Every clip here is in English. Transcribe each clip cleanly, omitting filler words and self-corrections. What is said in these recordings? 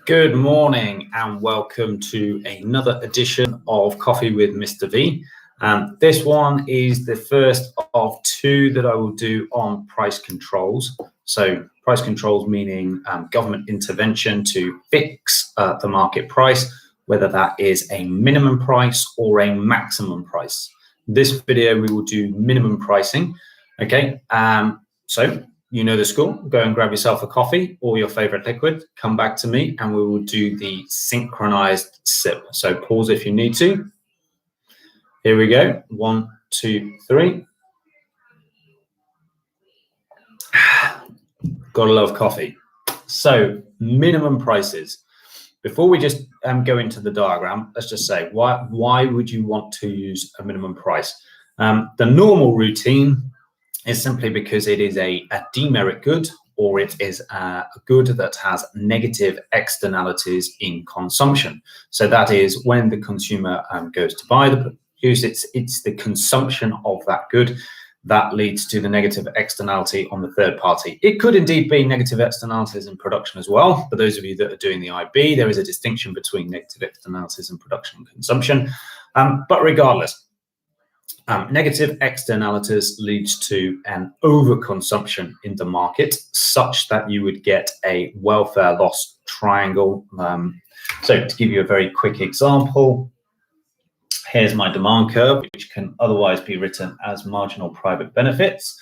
Good morning and welcome to another edition of Coffee with Mr. V. This one is the first of two that I will do on price controls. So price controls meaning government intervention to fix the market price, whether that is a minimum price or a maximum price. This video we will do minimum pricing. Okay, so you know the score. Go and grab yourself a coffee or your favorite liquid. Come back to me and we will do the synchronized sip. So pause if you need to. Here we go. 1, 2, 3. Gotta love coffee. So minimum prices. Before we just go into the diagram, let's just say why would you want to use a minimum price? The normal routine is simply because it is a demerit good, or it is a good that has negative externalities in consumption. So that is when the consumer goes to buy the produce, it's the consumption of that good that leads to the negative externality on the third party. It could indeed be negative externalities in production as well. For those of you that are doing the IB, there is a distinction between negative externalities in production and consumption. But regardless, negative externalities leads to an overconsumption in the market such that you would get a welfare loss triangle. So to give you a very quick example, here's my demand curve, which can otherwise be written as marginal private benefits.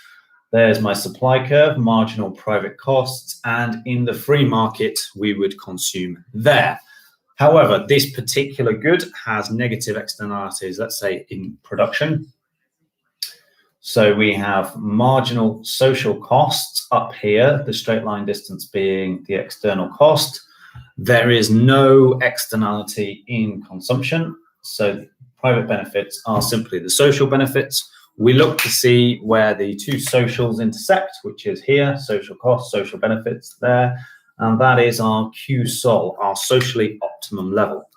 There's my supply curve, marginal private costs, and in the free market, we would consume there. However, this particular good has negative externalities, let's say in production. So we have marginal social costs up here, the straight line distance being the external cost. There is no externality in consumption. So private benefits are simply the social benefits. We look to see where the two socials intersect, which is here, social costs, social benefits there. And that is our Q-sol, our socially optimum level.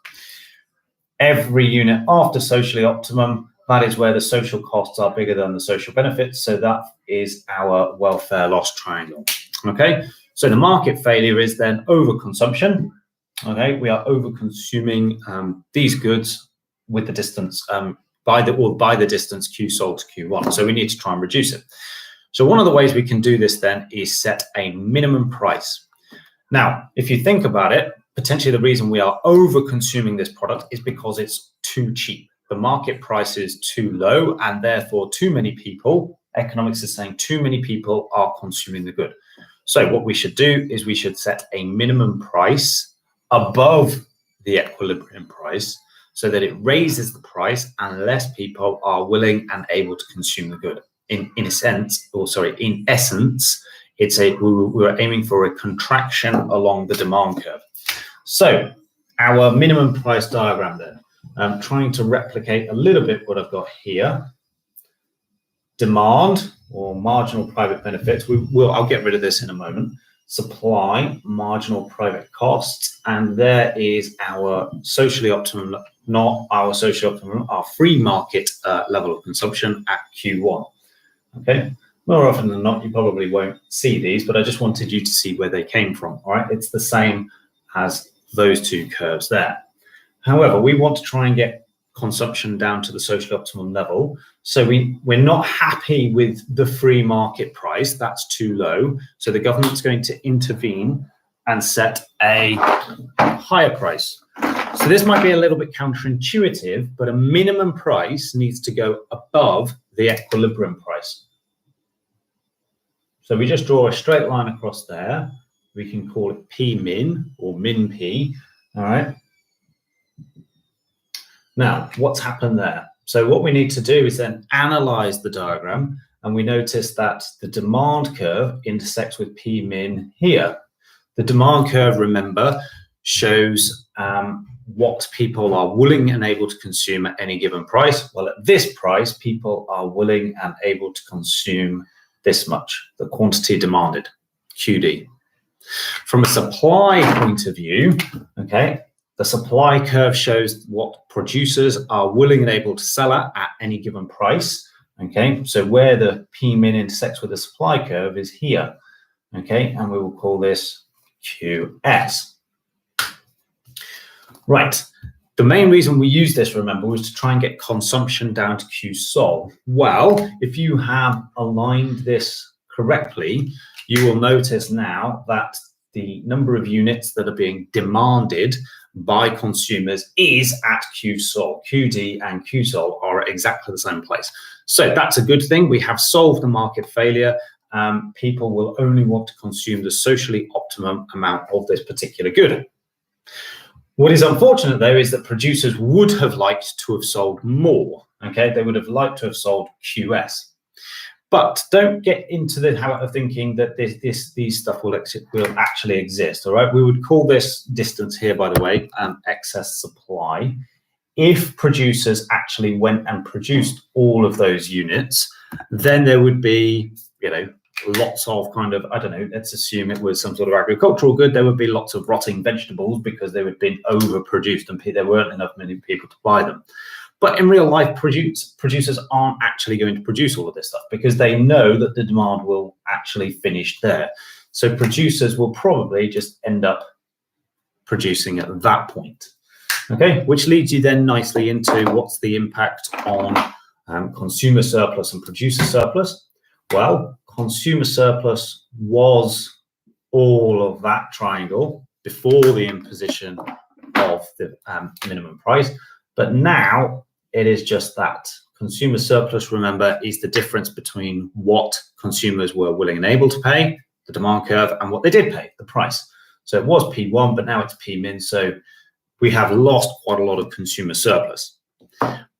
Every unit after socially optimum, that is where the social costs are bigger than the social benefits. So that is our welfare loss triangle. Okay, so the market failure is then overconsumption. Okay, we are overconsuming these goods with the distance by the distance Q-sol to Q1. So we need to try and reduce it. So one of the ways we can do this then is set a minimum price. Now, if you think about it, potentially the reason we are over-consuming this product is because it's too cheap. The market price is too low, and therefore too many people, economics is saying too many people are consuming the good. So what we should do is we should set a minimum price above the equilibrium price so that it raises the price and less people are willing and able to consume the good. In essence, we're aiming for a contraction along the demand curve. So our minimum price diagram then, I'm trying to replicate a little bit what I've got here. Demand or marginal private benefits. I'll get rid of this in a moment. Supply, marginal private costs, and there is our socially optimum, not our socially optimum, our free market level of consumption at Q1. Okay. More often than not, you probably won't see these, but I just wanted you to see where they came from. All right, it's the same as those two curves there. However, we want to try and get consumption down to the social optimum level. So we're not happy with the free market price. That's too low. So the government's going to intervene and set a higher price. So this might be a little bit counterintuitive, but a minimum price needs to go above the equilibrium price. So we just draw a straight line across there. We can call it P min or min P. All right. Now, what's happened there? So what we need to do is then analyze the diagram, and we notice that the demand curve intersects with P min here. The demand curve, remember, shows what people are willing and able to consume at any given price. Well, at this price, people are willing and able to consume this much, the quantity demanded, QD. From a supply point of view, okay, the supply curve shows what producers are willing and able to sell at any given price, okay? So where the P min intersects with the supply curve is here, okay? And we will call this QS. Right. The main reason we use this, remember, was to try and get consumption down to Q-sol. Well, if you have aligned this correctly, you will notice now that the number of units that are being demanded by consumers is at Q-sol. QD and Q-sol are at exactly the same place. So that's a good thing. We have solved the market failure. People will only want to consume the socially optimum amount of this particular good. What is unfortunate, though, is that producers would have liked to have sold more. Okay, they would have liked to have sold QS. But don't get into the habit of thinking that these stuff will actually exist. All right, we would call this distance here, by the way, excess supply. If producers actually went and produced all of those units, then there would be, lots of kind of, I don't know, let's assume it was some sort of agricultural good. There would be lots of rotting vegetables because they would have been overproduced and there weren't many people to buy them. But in real life, producers aren't actually going to produce all of this stuff because they know that the demand will actually finish there. So producers will probably just end up producing at that point. Okay, which leads you then nicely into what's the impact on consumer surplus and producer surplus. Well, consumer surplus was all of that triangle before the imposition of the minimum price, but now it is just that. Consumer surplus, remember, is the difference between what consumers were willing and able to pay, the demand curve, and what they did pay, the price. So it was P1, but now it's P-min, so we have lost quite a lot of consumer surplus.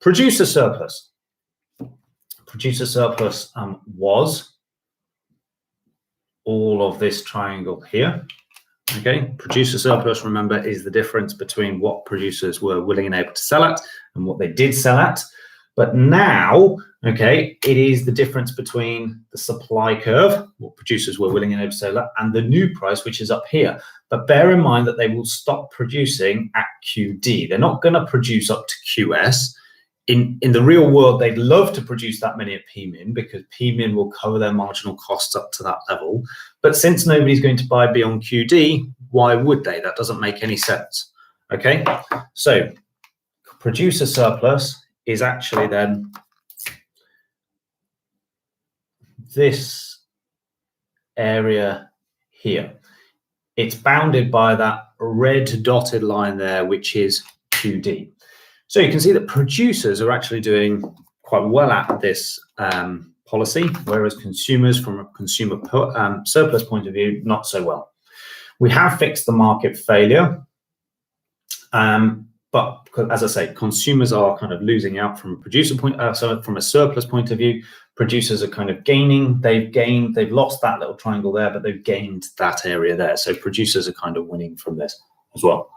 Producer surplus. Producer surplus was all of this triangle here. Okay, producer surplus, remember, is the difference between what producers were willing and able to sell at and what they did sell at. But now, okay, it is the difference between the supply curve, what producers were willing and able to sell at, and the new price, which is up here. But bear in mind that they will stop producing at QD. They're not going to produce up to QS. In the real world, they'd love to produce that many at P-min because P-min will cover their marginal costs up to that level. But since nobody's going to buy beyond QD, why would they? That doesn't make any sense. Okay, so producer surplus is actually then this area here. It's bounded by that red dotted line there, which is QD. So you can see that producers are actually doing quite well at this policy, whereas consumers, from a consumer surplus point of view, not so well. We have fixed the market failure, but as I say, consumers are kind of losing out from a producer point, so from a surplus point of view. Producers are kind of gaining. They've lost that little triangle there, but they've gained that area there. So producers are kind of winning from this as well.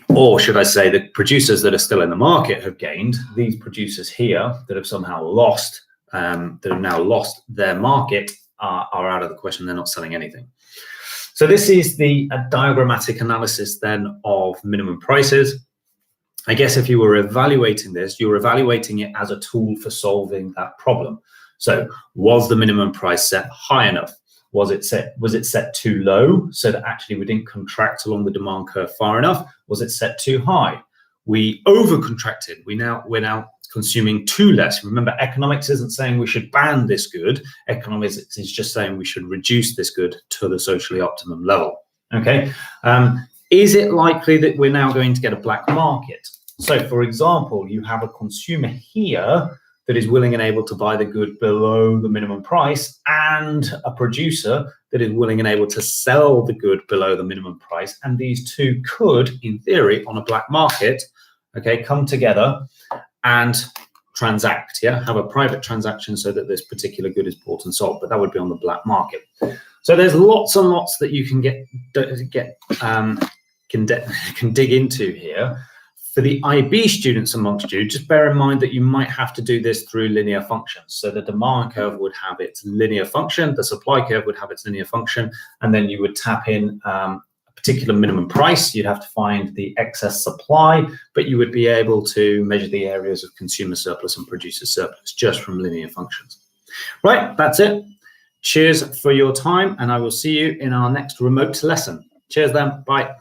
Or should I say the producers that are still in the market have gained. These producers here that have somehow lost, that have now lost their market are out of the question. They're not selling anything. So this is the diagrammatic analysis then of minimum prices. I guess if you were evaluating this, you're evaluating it as a tool for solving that problem. So was the minimum price set high enough? Was it set too low so that actually we didn't contract along the demand curve far enough? Was it set too high? We over-contracted. We're now consuming too less. Remember, economics isn't saying we should ban this good. Economics is just saying we should reduce this good to the socially optimum level. Okay. Is it likely that we're now going to get a black market? So, for example, you have a consumer here that is willing and able to buy the good below the minimum price, and a producer that is willing and able to sell the good below the minimum price. And these two could, in theory, on a black market, okay, come together and transact, yeah, have a private transaction so that this particular good is bought and sold, but that would be on the black market. So there's lots and lots that you can can dig into here. For the IB students amongst you, just bear in mind that you might have to do this through linear functions. So the demand curve would have its linear function, the supply curve would have its linear function, and then you would tap in a particular minimum price. You'd have to find the excess supply, but you would be able to measure the areas of consumer surplus and producer surplus just from linear functions. Right, that's it. Cheers for your time, and I will see you in our next remote lesson. Cheers then, bye.